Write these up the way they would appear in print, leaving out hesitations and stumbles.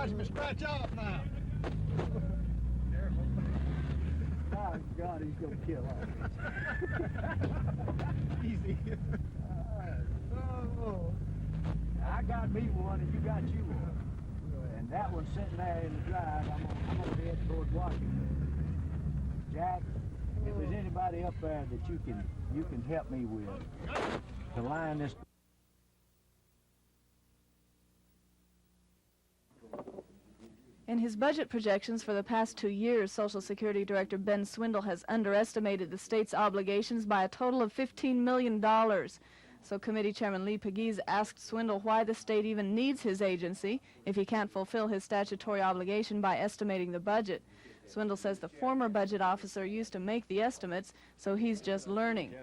Watch me scratch off now. Oh, God, he's going to kill us. Easy. Oh. I got me one, and you got you one. And that one's sitting there in the drive. I'm going to head toward Washington. Jack, if there's anybody up there that you can help me with to line this. In his budget projections for the past 2 years, Social Security Director Ben Swindle has underestimated the state's obligations by a total of $15 million. So Committee Chairman Lee Pegues asked Swindle why the state even needs his agency if he can't fulfill his statutory obligation by estimating the budget. Swindle says the former budget officer used to make the estimates, so he's just learning.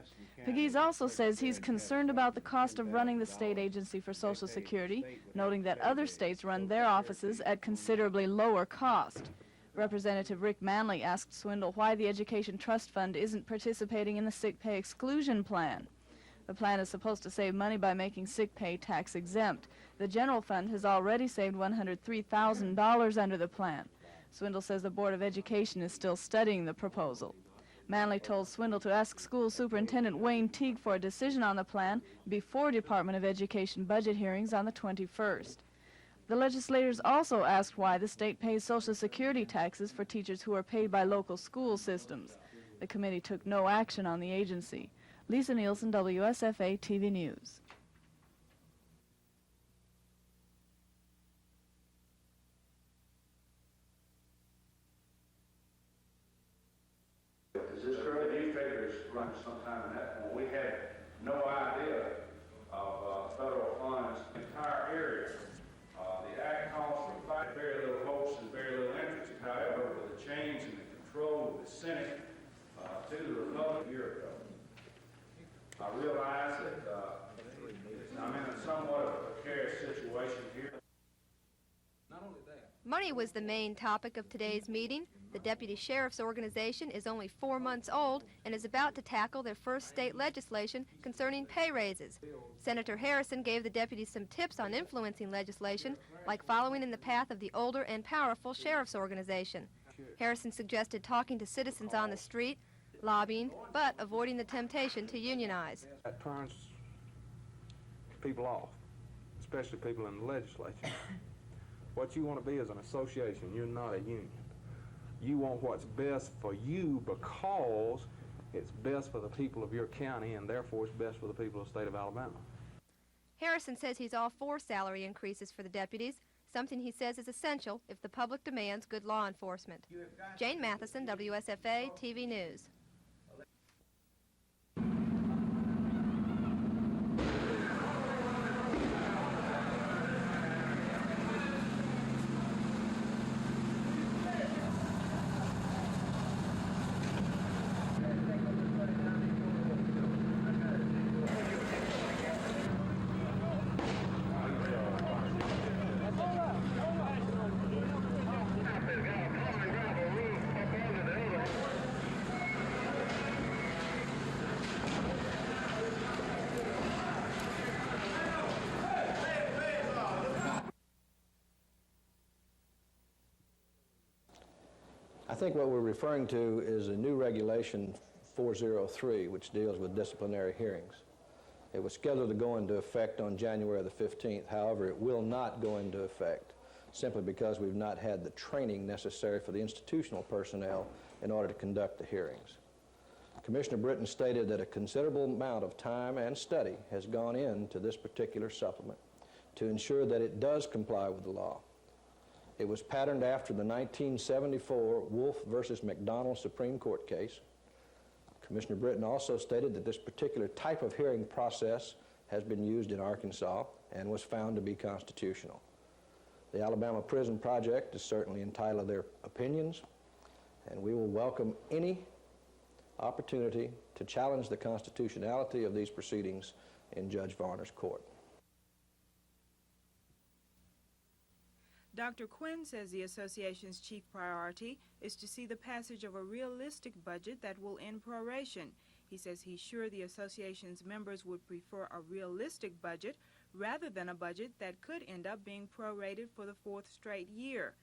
Pegues also says he's concerned about the cost of running the state agency for Social Security, noting that other states run their offices at considerably lower cost. Representative Rick Manley asked Swindle why the Education Trust Fund isn't participating in the sick pay exclusion plan. The plan is supposed to save money by making sick pay tax exempt. The general fund has already saved $103,000 under the plan. Swindle says the Board of Education is still studying the proposal. Manley told Swindle to ask School Superintendent Wayne Teague for a decision on the plan before Department of Education budget hearings on the 21st. The legislators also asked why the state pays Social Security taxes for teachers who are paid by local school systems. The committee took no action on the agency. Lisa Nielsen, WSFA TV News. Is this correct? The newspapers run sometime in that point. We had no idea of federal funds in the entire area. The act calls for very little hopes and very little interest. However, with the change in the control of the Senate to the Republic a year ago, I realize that I'm in a somewhat of a precarious situation here. Not only that. Money was the main topic of today's meeting. The Deputy Sheriff's Organization is only 4 months old and is about to tackle their first state legislation concerning pay raises. Senator Harrison gave the deputies some tips on influencing legislation, like following in the path of the older and powerful Sheriff's Organization. Harrison suggested talking to citizens on the street, lobbying, but avoiding the temptation to unionize. That turns people off, especially people in the legislature. What you want to be is an association. You're not a union. You want what's best for you because it's best for the people of your county, and therefore it's best for the people of the state of Alabama. Harrison says he's all for salary increases for the deputies, something he says is essential if the public demands good law enforcement. Jane Matheson, WSFA TV News. I think what we're referring to is a new regulation 403, which deals with disciplinary hearings. It was scheduled to go into effect on January the 15th. However, it will not go into effect simply because we've not had the training necessary for the institutional personnel in order to conduct the hearings. Commissioner Britton stated that a considerable amount of time and study has gone into this particular supplement to ensure that it does comply with the law. It was patterned after the 1974 Wolf versus McDonald Supreme Court case. Commissioner Britton also stated that this particular type of hearing process has been used in Arkansas and was found to be constitutional. The Alabama Prison Project is certainly entitled to their opinions, and we will welcome any opportunity to challenge the constitutionality of these proceedings in Judge Varner's court. Dr. Quinn says the association's chief priority is to see the passage of a realistic budget that will end proration. He says he's sure the association's members would prefer a realistic budget rather than a budget that could end up being prorated for the 4th straight year.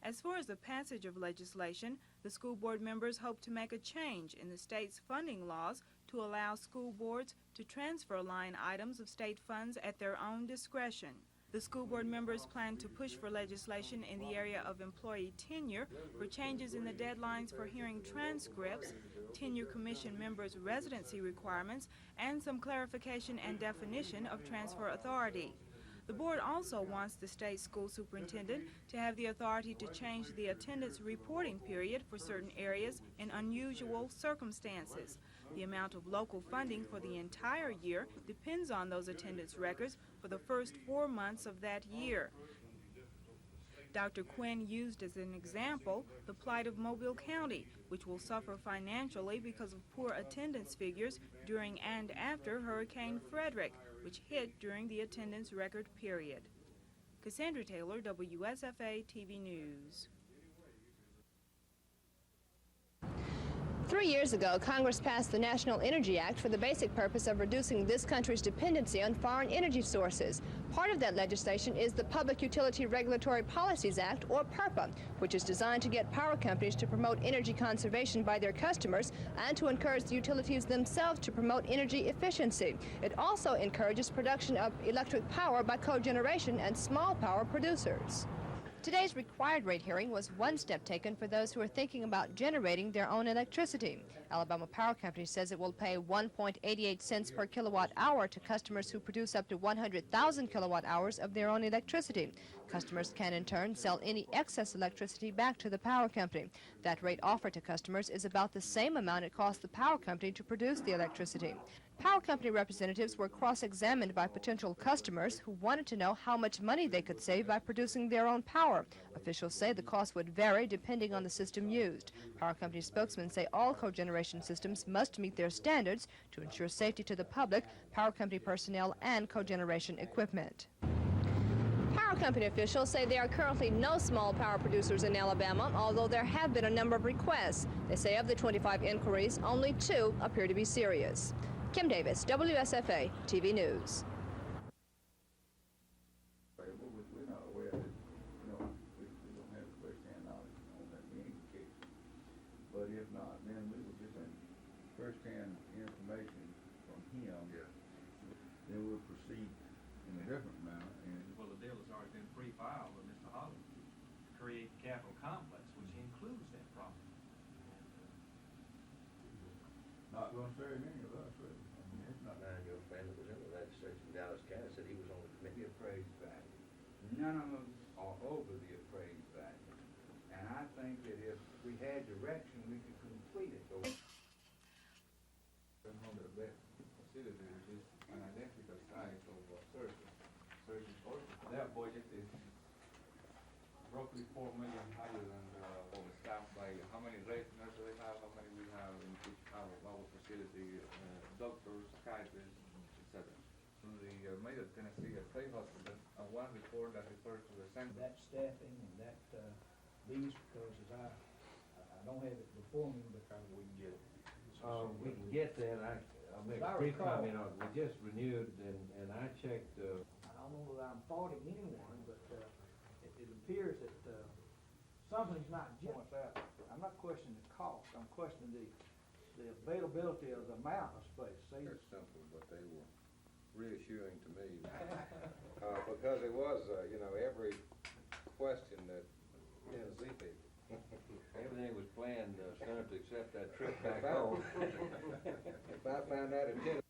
As far as the passage of legislation, the school board members hope to make a change in the state's funding laws to allow school boards to transfer line items of state funds at their own discretion. The school board members plan to push for legislation in the area of employee tenure, for changes in the deadlines for hearing transcripts, tenure commission members' residency requirements, and some clarification and definition of transfer authority. The board also wants the state school superintendent to have the authority to change the attendance reporting period for certain areas in unusual circumstances. The amount of local funding for the entire year depends on those attendance records for the first 4 months of that year. Dr. Quinn used as an example the plight of Mobile County, which will suffer financially because of poor attendance figures during and after Hurricane Frederick, which hit during the attendance record period. Cassandra Taylor, WSFA TV News. 3 years ago, Congress passed the National Energy Act for the basic purpose of reducing this country's dependency on foreign energy sources. Part of that legislation is the Public Utility Regulatory Policies Act, or PURPA, which is designed to get power companies to promote energy conservation by their customers and to encourage the utilities themselves to promote energy efficiency. It also encourages production of electric power by cogeneration and small power producers. Today's required rate hearing was one step taken for those who are thinking about generating their own electricity. Alabama Power Company says it will pay 1.88 cents per kilowatt hour to customers who produce up to 100,000 kilowatt hours of their own electricity. Customers can in turn sell any excess electricity back to the power company. That rate offered to customers is about the same amount it costs the power company to produce the electricity. Power company representatives were cross-examined by potential customers who wanted to know how much money they could save by producing their own power. Officials say the cost would vary depending on the system used. Power company spokesmen say all cogeneration systems must meet their standards to ensure safety to the public, power company personnel, and cogeneration equipment. Power company officials say there are currently no small power producers in Alabama, although there have been a number of requests. They say of the 25 inquiries, only 2 appear to be serious. Kim Davis, WSFA TV News. We're not aware that, we don't have first-hand knowledge on that being the case. But if not, then we will get some first-hand information from him. Yeah. Then we'll proceed in a different manner. And well, the deal has already been pre-filed with Mr. Holland to create the Capitol Complex, which includes that property. not going to serve any of us, really. I mean, it's not. Now, your friend that was in the legislature in Dallas County said he was on the committee. The appraised value. None of them are over the appraised value. And I think that if we had direction, we could complete it. So, one of the best facilities is an identical size of surgery. Their budget is roughly $4 million higher than overstaffed by how many nurses they have, how many we have in each our facility, doctors, psychiatrists, etc. From the Mayor of Tennessee State Hospital, one report that refers to the center. That staffing and that these, because as I don't have it before me, but we can get it. We can get that. I'll make a brief comment on it. We just renewed, and I checked. I don't know that I'm faulting anyone, but it appears that something's not just that. I'm not questioning the cost. I'm questioning the availability of the amount of space. See? They're simple, but they were reassuring to me because it was, every question that Tennessee people. Everything was planned, Senator, except that trip back home. If I found that in Tennessee.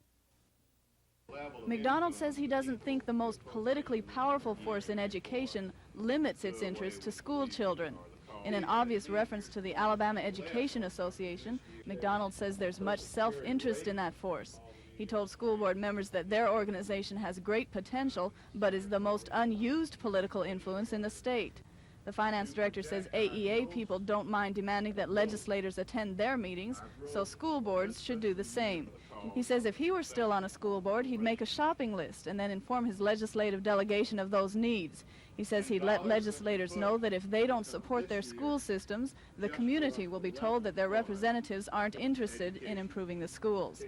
McDonald says he doesn't think the most politically powerful force in education limits its interest to school children. In an obvious reference to the Alabama Education Association, McDonald says there's much self-interest in that force. He told school board members that their organization has great potential, but is the most unused political influence in the state. The finance director says AEA people don't mind demanding that legislators attend their meetings, so school boards should do the same. He says if he were still on a school board, he'd make a shopping list and then inform his legislative delegation of those needs. He says he'd let legislators know that if they don't support their school systems, the community will be told that their representatives aren't interested in improving the schools.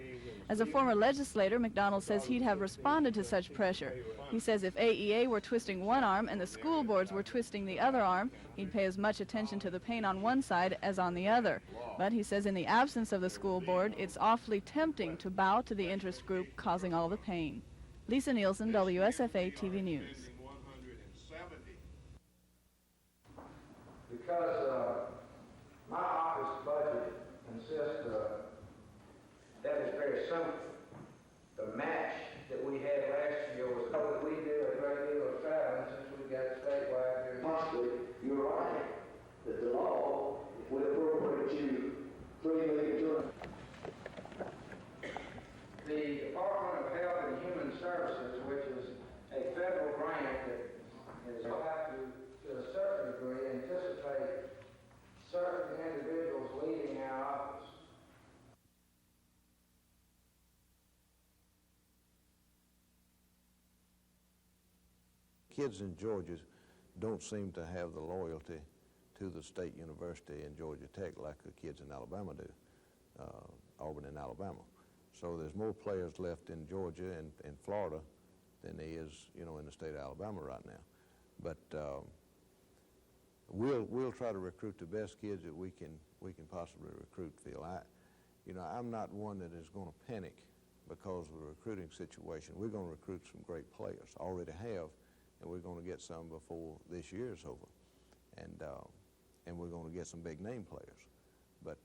As a former legislator, McDonald says he'd have responded to such pressure. He says if AEA were twisting one arm and the school boards were twisting the other arm, he'd pay as much attention to the pain on one side as on the other. But he says in the absence of the school board, it's awfully tempting to bow to the interest group causing all the pain. Lisa Nielsen, WSFA TV News. Because my office budget consists of, that is very simple. The match that we had last year was that we did a great deal of traveling since we got statewide here. Possibly, you're right, that the law will appropriate you $3 million. The Department of Health and Human Services, which is a federal grant that is have to a certain degree, anticipate certain individuals leaving our office. Kids in Georgia don't seem to have the loyalty to the state university in Georgia Tech like the kids in Alabama do, Auburn and Alabama. So there's more players left in Georgia and Florida than there is, you know, in the state of Alabama right now. But we'll try to recruit the best kids that we can possibly recruit, Phil. I'm not one that is going to panic because of the recruiting situation. We're going to recruit some great players, already have, and we're going to get some before this year is over. And we're going to get some big name players. But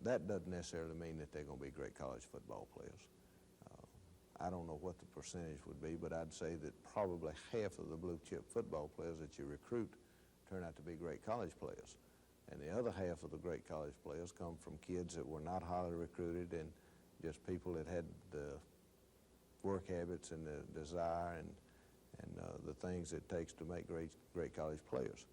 that doesn't necessarily mean that they're going to be great college football players. I don't know what the percentage would be, but I'd say that probably half of the blue chip football players that you recruit turn out to be great college players. And the other half of the great college players come from kids that were not highly recruited and just people that had the work habits and the desire and the things it takes to make great college players.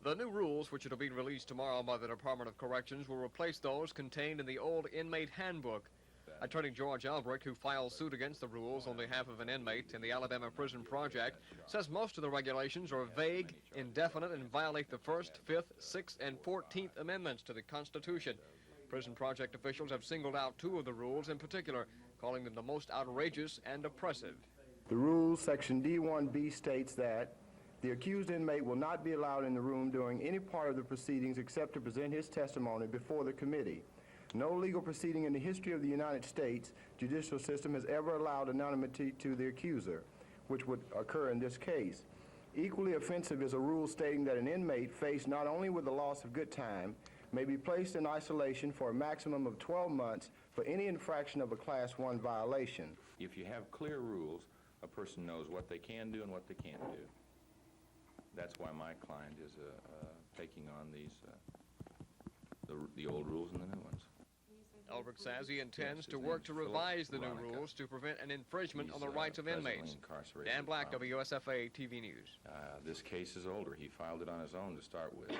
The new rules, which are to be released tomorrow by the Department of Corrections, will replace those contained in the old inmate handbook. Attorney George Albrecht, who filed suit against the rules on behalf of an inmate in the Alabama Prison Project, says most of the regulations are vague, indefinite, and violate the 1st, 5th, 6th, and 14th Amendments to the Constitution. Prison Project officials have singled out 2 of the rules in particular, calling them the most outrageous and oppressive. The rules, Section D1B, states that the accused inmate will not be allowed in the room during any part of the proceedings except to present his testimony before the committee. No legal proceeding in the history of the United States judicial system has ever allowed anonymity to the accuser, which would occur in this case. Equally offensive is a rule stating that an inmate faced not only with the loss of good time, may be placed in isolation for a maximum of 12 months for any infraction of a Class 1 violation. If you have clear rules, a person knows what they can do and what they can't do. That's why my client is taking on these, the old rules and the new ones. Albrecht says he intends to work to revise the new rules to prevent an infringement on the rights of inmates. Dan Black, WSFA TV News. This case is older. He filed it on his own to start with,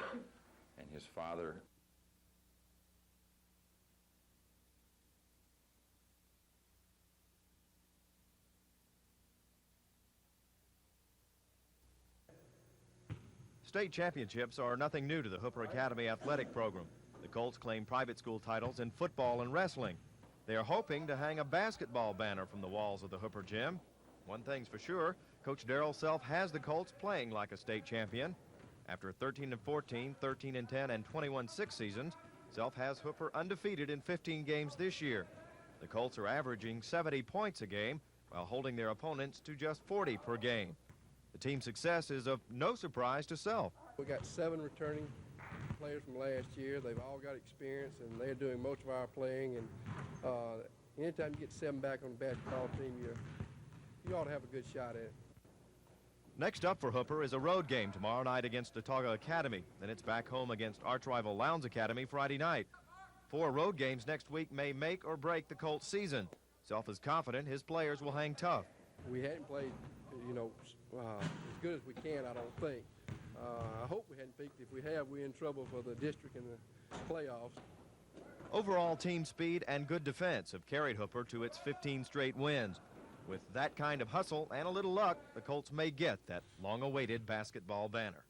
and his father... State championships are nothing new to the Hooper Academy athletic program. The Colts claim private school titles in football and wrestling. They are hoping to hang a basketball banner from the walls of the Hooper gym. One thing's for sure, Coach Darrell Self has the Colts playing like a state champion. After 13-14, 13-10, and 21-6 seasons, Self has Hooper undefeated in 15 games this year. The Colts are averaging 70 points a game while holding their opponents to just 40 per game. The team's success is of no surprise to Self. We got 7 returning players from last year. They've all got experience, and they're doing most of our playing. And anytime you get 7 back on the basketball team, you ought to have a good shot at it. Next up for Hooper is a road game tomorrow night against Autauga Academy. Then it's back home against arch-rival Lowndes Academy Friday night. 4 road games next week may make or break the Colts season. Self is confident his players will hang tough. We hadn't played, as good as we can, I don't think. I hope we hadn't peaked. If we have, we're in trouble for the district and the playoffs. Overall team speed and good defense have carried Hooper to its 15 straight wins. With that kind of hustle and a little luck, the Colts may get that long-awaited basketball banner.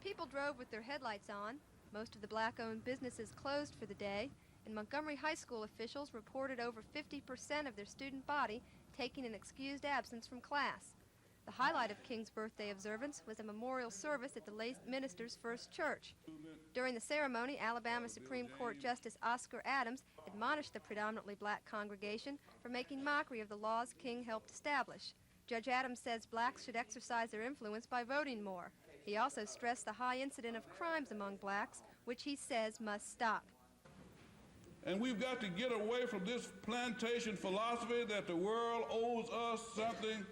People drove with their headlights on. Most of the black-owned businesses closed for the day, and Montgomery High School officials reported over 50% of their student body taking an excused absence from class. The highlight of King's birthday observance was a memorial service at the late minister's First Church. During the ceremony, Alabama Supreme Court Justice Oscar Adams admonished the predominantly black congregation for making mockery of the laws King helped establish. Judge Adams says blacks should exercise their influence by voting more. He also stressed the high incidence of crimes among blacks, which he says must stop. And we've got to get away from this plantation philosophy that the world owes us something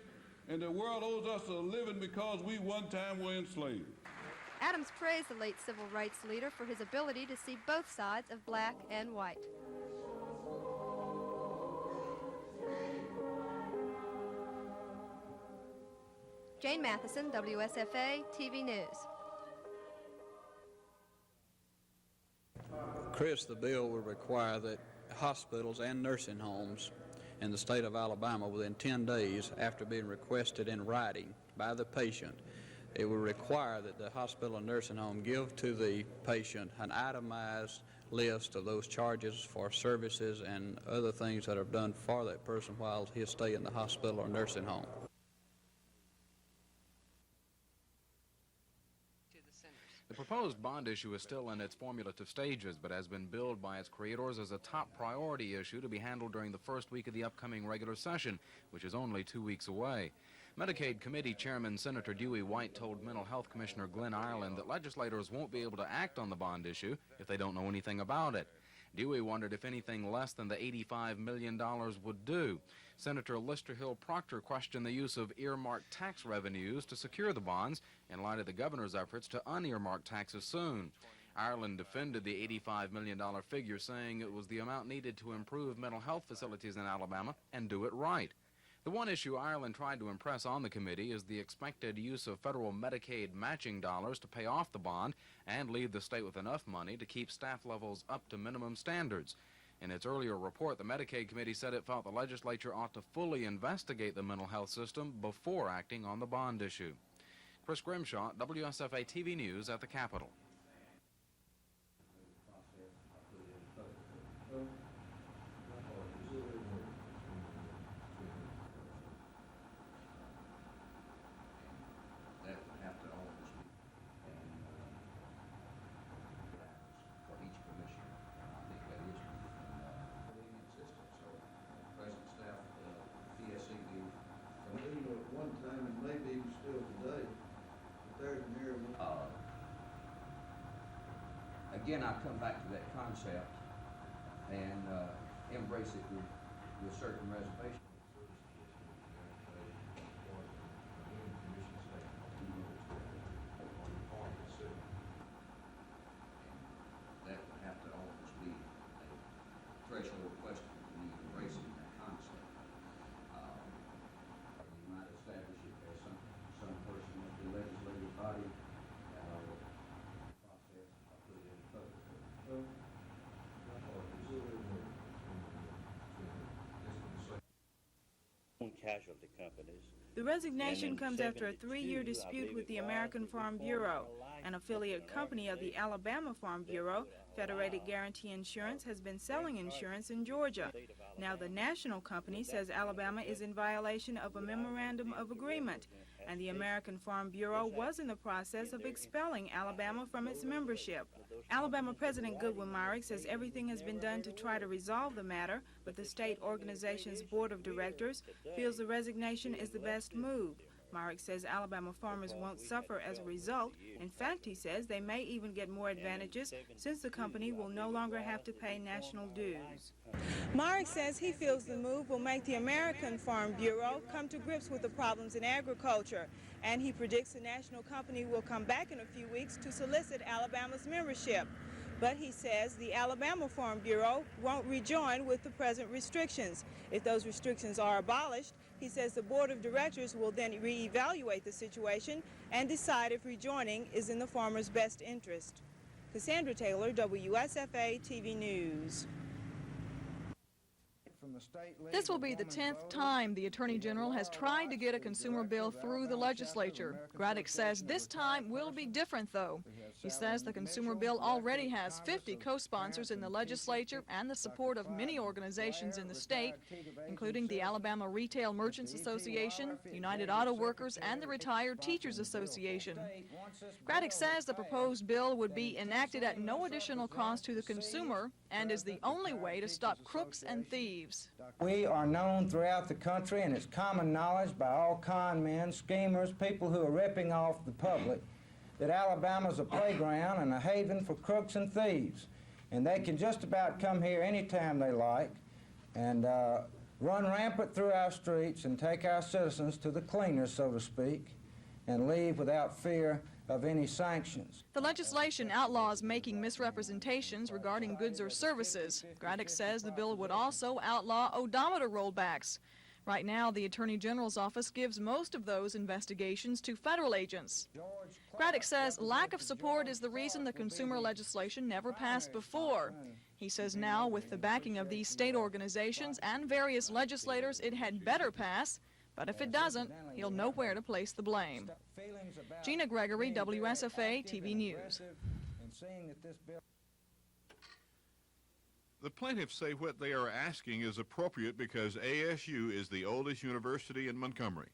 and the world owes us a living because we one time were enslaved. Adams praised the late civil rights leader for his ability to see both sides of black and white. Jane Matheson, WSFA TV News. Chris, the bill will require that hospitals and nursing homes in the state of Alabama within 10 days after being requested in writing by the patient, it will require that the hospital and nursing home give to the patient an itemized list of those charges for services and other things that are done for that person while he stay in the hospital or nursing home. The proposed bond issue is still in its formulative stages, but has been billed by its creators as a top priority issue to be handled during the first week of the upcoming regular session, which is only 2 weeks away. Medicaid Committee Chairman Senator Dewey White told Mental Health Commissioner Glenn Ireland that legislators won't be able to act on the bond issue if they don't know anything about it. Dewey wondered if anything less than the $85 million would do. Senator Lister Hill Proctor questioned the use of earmarked tax revenues to secure the bonds in light of the governor's efforts to unearmark taxes soon. Ireland defended the $85 million figure, saying it was the amount needed to improve mental health facilities in Alabama and do it right. The one issue Ireland tried to impress on the committee is the expected use of federal Medicaid matching dollars to pay off the bond and leave the state with enough money to keep staff levels up to minimum standards. In its earlier report, the Medicaid Committee said it felt the legislature ought to fully investigate the mental health system before acting on the bond issue. Chris Grimshaw, WSFA TV News at the Capitol. again, I come back to that concept and embrace it with certain reservations. That would have to always be a threshold question for me embracing that concept. You might establish it as some person of the legislative body process. I put it in public. Casualty companies. The resignation comes after a 3-year dispute with the American Farm Bureau. An affiliate company of the Alabama Farm Bureau, Federated Guarantee Insurance, has been selling insurance in Georgia. Now the national company says Alabama is in violation of a memorandum of agreement, and the American Farm Bureau was in the process of expelling Alabama from its membership. Alabama President Goodwin Myrick says everything has been done to try to resolve the matter, but the state organization's board of directors feels the resignation is the best move. Myrick says Alabama farmers won't suffer as a result. In fact, he says they may even get more advantages since the company will no longer have to pay national dues. Myrick says he feels the move will make the American Farm Bureau come to grips with the problems in agriculture, and he predicts the national company will come back in a few weeks to solicit Alabama's membership. But he says the Alabama Farm Bureau won't rejoin with the present restrictions. If those restrictions are abolished, he says the board of directors will then reevaluate the situation and decide if rejoining is in the farmers' best interest. Cassandra Taylor, WSFA TV News. This will be the 10th time the Attorney General has tried to get a consumer bill through the legislature. Graddick says this time will be different, though. He says the consumer bill already has 50 co-sponsors in the legislature and the support of many organizations in the state, including the Alabama Retail Merchants Association, United Auto Workers, and the Retired Teachers Association. Graddick says the proposed bill would be enacted at no additional cost to the consumer and is the only way to stop crooks and thieves. We are known throughout the country, and it's common knowledge by all con men, schemers, people who are ripping off the public, that Alabama's a playground and a haven for crooks and thieves. And they can just about come here anytime they like and run rampant through our streets and take our citizens to the cleaners, so to speak, and leave without fear of any sanctions. The legislation outlaws making misrepresentations regarding goods or services. Graddick says the bill would also outlaw odometer rollbacks. Right now, the Attorney General's office gives most of those investigations to federal agents. Graddick says lack of support is the reason the consumer legislation never passed before. He says now, with the backing of these state organizations and various legislators, it had better pass. But if it doesn't, he'll know where to place the blame. Gina Gregory, WSFA TV News. The plaintiffs say what they are asking is appropriate because ASU is the oldest university in Montgomery.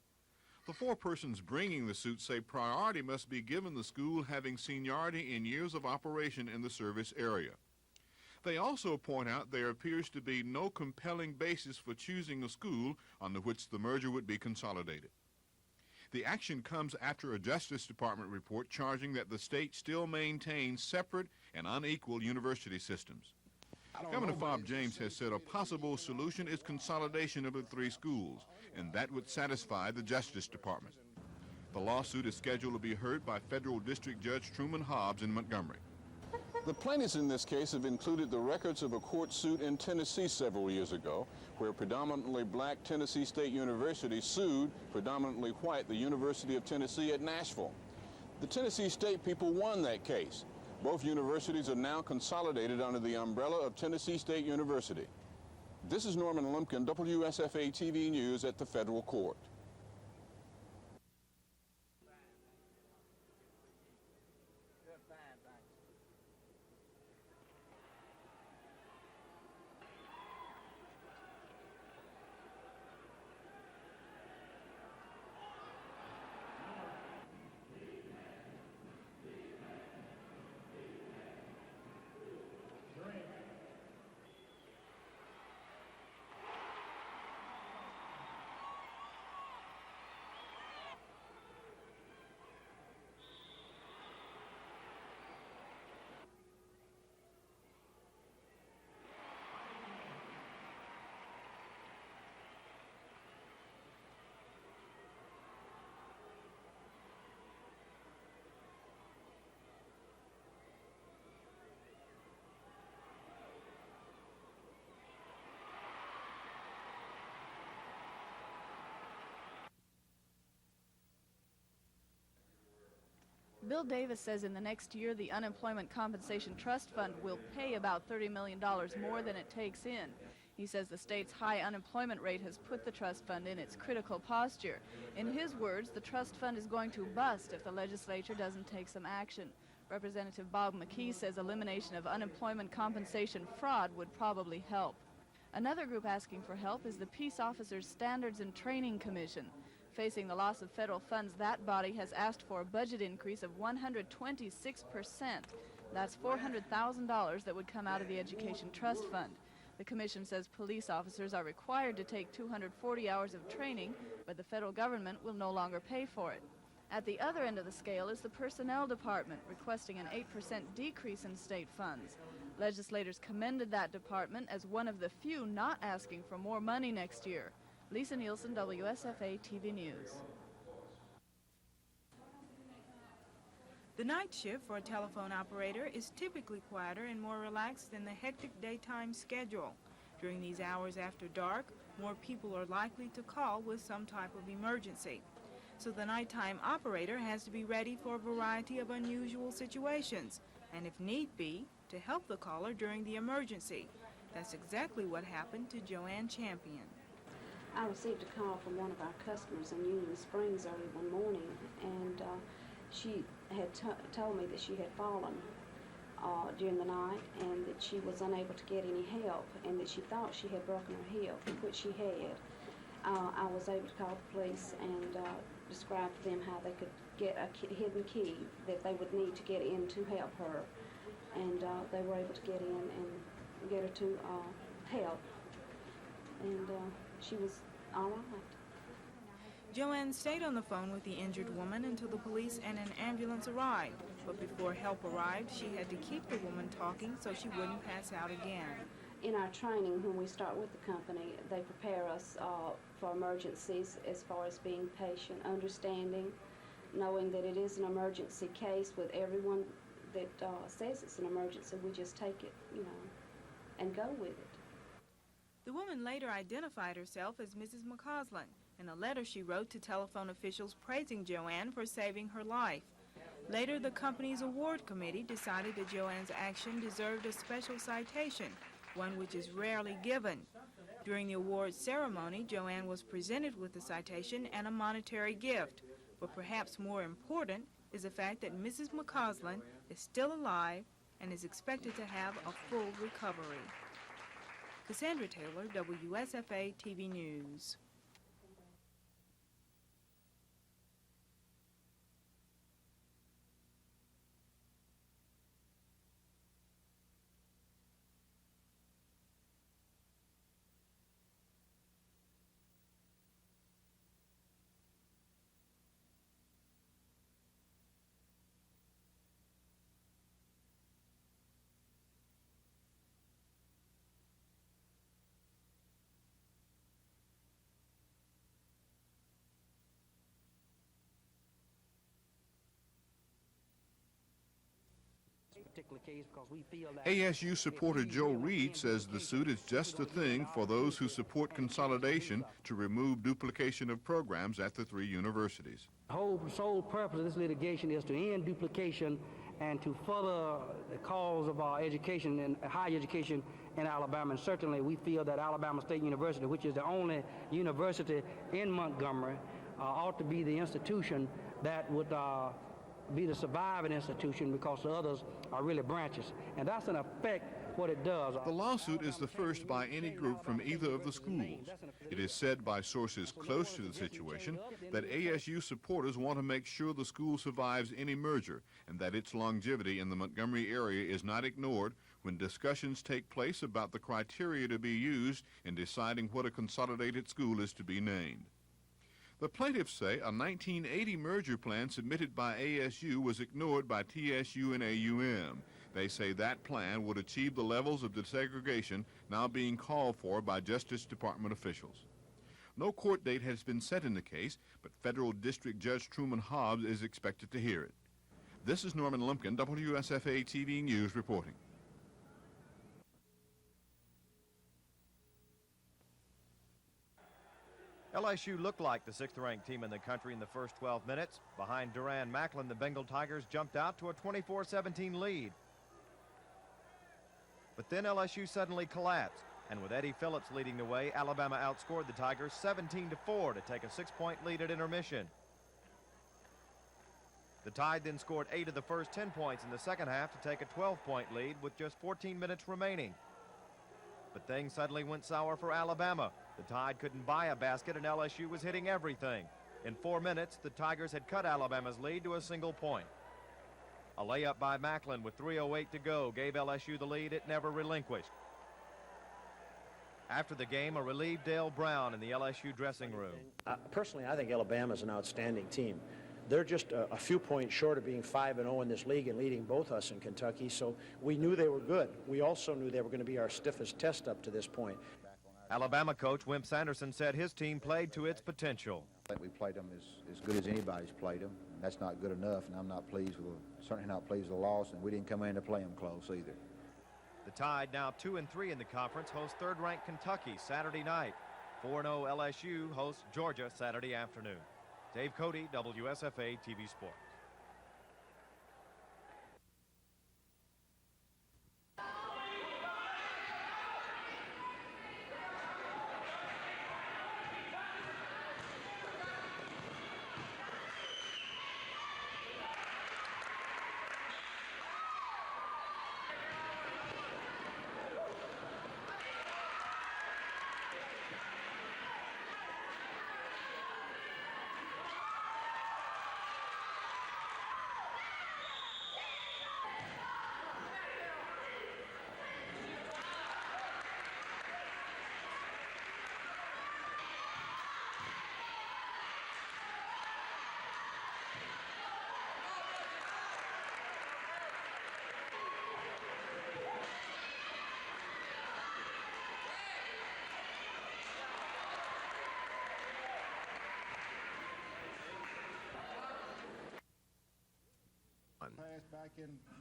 The four persons bringing the suit say priority must be given the school having seniority in years of operation in the service area. They also point out there appears to be no compelling basis for choosing a school under which the merger would be consolidated. The action comes after a Justice Department report charging that the state still maintains separate and unequal university systems. Governor Bob James has said a possible solution is consolidation of the three schools, and that would satisfy the Justice Department. The lawsuit is scheduled to be heard by Federal District Judge Truman Hobbs in Montgomery. The plaintiffs in this case have included the records of a court suit in Tennessee several years ago, where predominantly black Tennessee State University sued predominantly white the University of Tennessee at Nashville. The Tennessee State people won that case. Both universities are now consolidated under the umbrella of Tennessee State University. This is Norman Lumpkin, WSFA TV News at the federal court. Bill Davis says in the next year the Unemployment Compensation Trust Fund will pay about $30 million more than it takes in. He says the state's high unemployment rate has put the trust fund in its critical posture. In his words, the trust fund is going to bust if the legislature doesn't take some action. Representative Bob McKee says elimination of unemployment compensation fraud would probably help. Another group asking for help is the Peace Officers Standards and Training Commission. Facing the loss of federal funds, that body has asked for a budget increase of 126%. That's $400,000 that would come out of the Education Trust Fund. The commission says police officers are required to take 240 hours of training, but the federal government will no longer pay for it. At the other end of the scale is the Personnel Department, requesting an 8% decrease in state funds. Legislators commended that department as one of the few not asking for more money next year. Lisa Nielsen, WSFA TV News. The night shift for a telephone operator is typically quieter and more relaxed than the hectic daytime schedule. During these hours after dark, more people are likely to call with some type of emergency. So the nighttime operator has to be ready for a variety of unusual situations, and if need be, to help the caller during the emergency. That's exactly what happened to Joanne Champion. I received a call from one of our customers in Union Springs early one morning, and she had told me that she had fallen during the night and that she was unable to get any help and that she thought she had broken her hip, which she had. I was able to call the police and describe to them how they could get a hidden key that they would need to get in to help her. And they were able to get in and get her to help. And she was all right. Joanne stayed on the phone with the injured woman until the police and an ambulance arrived. But before help arrived, she had to keep the woman talking so she wouldn't pass out again. In our training, when we start with the company, they prepare us for emergencies as far as being patient, understanding, knowing that it is an emergency case. With everyone that says it's an emergency, we just take it, and go with it. The woman later identified herself as Mrs. McCausland in a letter she wrote to telephone officials praising Joanne for saving her life. Later, the company's award committee decided that Joanne's action deserved a special citation, one which is rarely given. During the awards ceremony, Joanne was presented with a citation and a monetary gift. But perhaps more important is the fact that Mrs. McCausland is still alive and is expected to have a full recovery. Cassandra Taylor, WSFA TV News. Case because we feel that ASU supporter Joe Reed says the suit is just a thing for those who support consolidation to remove duplication of programs at the three universities. The whole sole purpose of this litigation is to end duplication and to further the cause of our education and higher education in Alabama. And certainly we feel that Alabama State University, which is the only university in Montgomery, ought to be the institution that would be the surviving institution, because the others are really branches. And that's in effect what it does. The lawsuit is the first by any group from either of the schools. It is said by sources close to the situation that ASU supporters want to make sure the school survives any merger and that its longevity in the Montgomery area is not ignored when discussions take place about the criteria to be used in deciding what a consolidated school is to be named. The plaintiffs say a 1980 merger plan submitted by ASU was ignored by TSU and AUM. They say that plan would achieve the levels of desegregation now being called for by Justice Department officials. No court date has been set in the case, but Federal District Judge Truman Hobbs is expected to hear it. This is Norman Lumpkin, WSFA TV News reporting. LSU looked like the 6th-ranked team in the country in the first 12 minutes. Behind Durand-Macklin, the Bengal Tigers jumped out to a 24-17 lead. But then LSU suddenly collapsed, and with Eddie Phillips leading the way, Alabama outscored the Tigers 17-4 to take a 6-point lead at intermission. The Tide then scored 8 of the first 10 points in the second half to take a 12-point lead with just 14 minutes remaining. But things suddenly went sour for Alabama. The Tide couldn't buy a basket, and LSU was hitting everything. In 4 minutes, the Tigers had cut Alabama's lead to a single point. A layup by Macklin with 3:08 to go gave LSU the lead it never relinquished. After the game, a relieved Dale Brown in the LSU dressing room. Personally, I think Alabama's an outstanding team. They're just a few points short of being 5-0 in this league and leading both us and Kentucky, so we knew they were good. We also knew they were going to be our stiffest test up to this point. Alabama coach Wimp Sanderson said his team played to its potential. I think we played them as good as anybody's played them. And that's not good enough, and I'm not pleased with, certainly not pleased with the loss, and we didn't come in to play them close either. The Tide, now 2-3 in the conference, host 3rd-ranked Kentucky Saturday night. 4-0 LSU hosts Georgia Saturday afternoon. Dave Cody, WSFA TV Sports.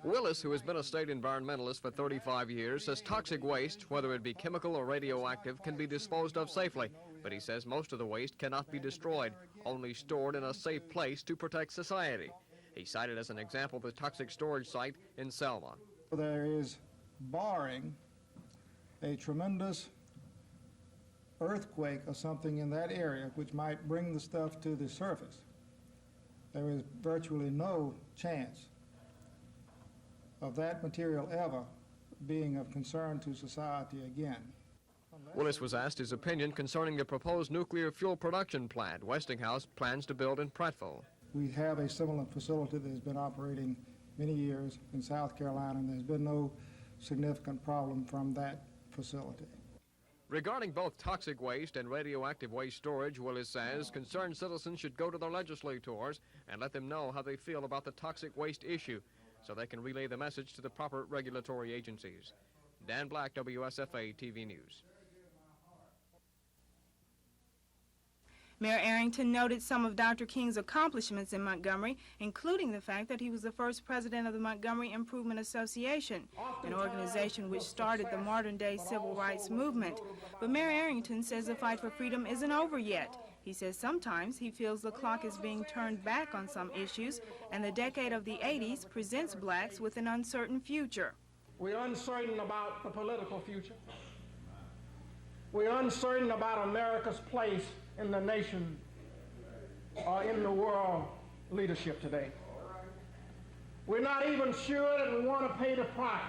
Willis, who has been a state environmentalist for 35 years, says toxic waste, whether it be chemical or radioactive, can be disposed of safely. But he says most of the waste cannot be destroyed, only stored in a safe place to protect society. He cited as an example the toxic storage site in Selma. There is, barring a tremendous earthquake or something in that area which might bring the stuff to the surface, there is virtually no chance of that material ever being of concern to society again. Willis was asked his opinion concerning the proposed nuclear fuel production plant Westinghouse plans to build in Prattville. We have a similar facility that has been operating many years in South Carolina, and there's been no significant problem from that facility. Regarding both toxic waste and radioactive waste storage, Willis says concerned citizens should go to their legislators and let them know how they feel about the toxic waste issue so they can relay the message to the proper regulatory agencies. Dan Black, WSFA TV News. Mayor Arrington noted some of Dr. King's accomplishments in Montgomery, including the fact that he was the first president of the Montgomery Improvement Association, an organization which started the modern-day civil rights movement. But Mayor Arrington says the fight for freedom isn't over yet. He says sometimes he feels the clock is being turned back on some issues, and the decade of the 80s presents blacks with an uncertain future. We're uncertain about the political future. We're uncertain about America's place in the nation or in the world leadership today. We're not even sure that we want to pay the price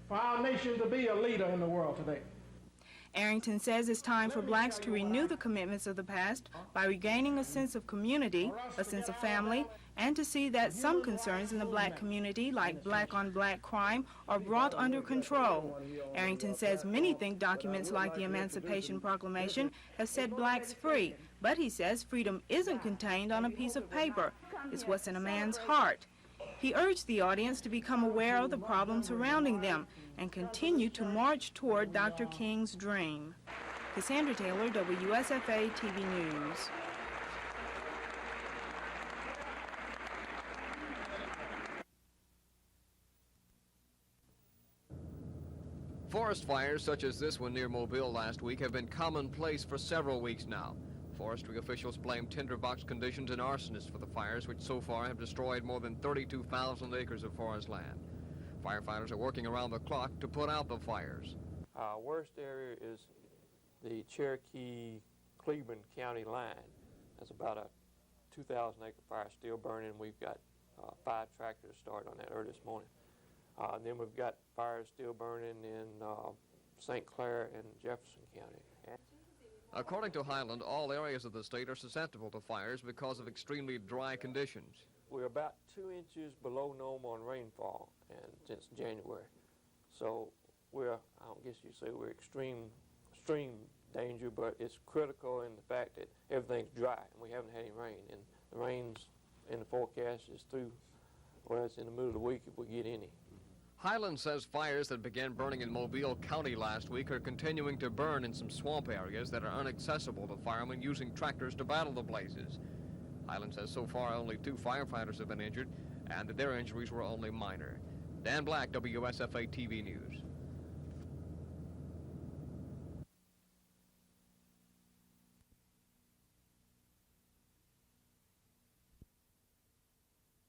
for our nation to be a leader in the world today. Arrington says it's time for blacks to renew the commitments of the past by regaining a sense of community, a sense of family, and to see that some concerns in the black community, like black-on-black crime, are brought under control. Arrington says many think documents like the Emancipation Proclamation have set blacks free, but he says freedom isn't contained on a piece of paper. It's what's in a man's heart. He urged the audience to become aware of the problems surrounding them and continue to march toward Dr. King's dream. Cassandra Taylor, WSFA TV News. Forest fires such as this one near Mobile last week have been commonplace for several weeks now. Forestry officials blame tinderbox conditions and arsonists for the fires, which so far have destroyed more than 32,000 acres of forest land. Firefighters are working around the clock to put out the fires. Our worst area is the Cherokee-Cleveland County line. That's about a 2,000-acre fire still burning. We've got 5 tractors started on that early this morning. Then we've got fires still burning in St. Clair and Jefferson County. According to Highland, all areas of the state are susceptible to fires because of extremely dry conditions. We're about 2 inches below normal on rainfall since January. So we're, I don't guess you'd say we're extreme danger, but it's critical in the fact that everything's dry and we haven't had any rain. And the rains in the forecast is through, well, it's in the middle of the week if we get any. Highland says fires that began burning in Mobile County last week are continuing to burn in some swamp areas that are inaccessible to firemen using tractors to battle the blazes. Highland says so far only 2 firefighters have been injured and that their injuries were only minor. Dan Black, WSFA TV News.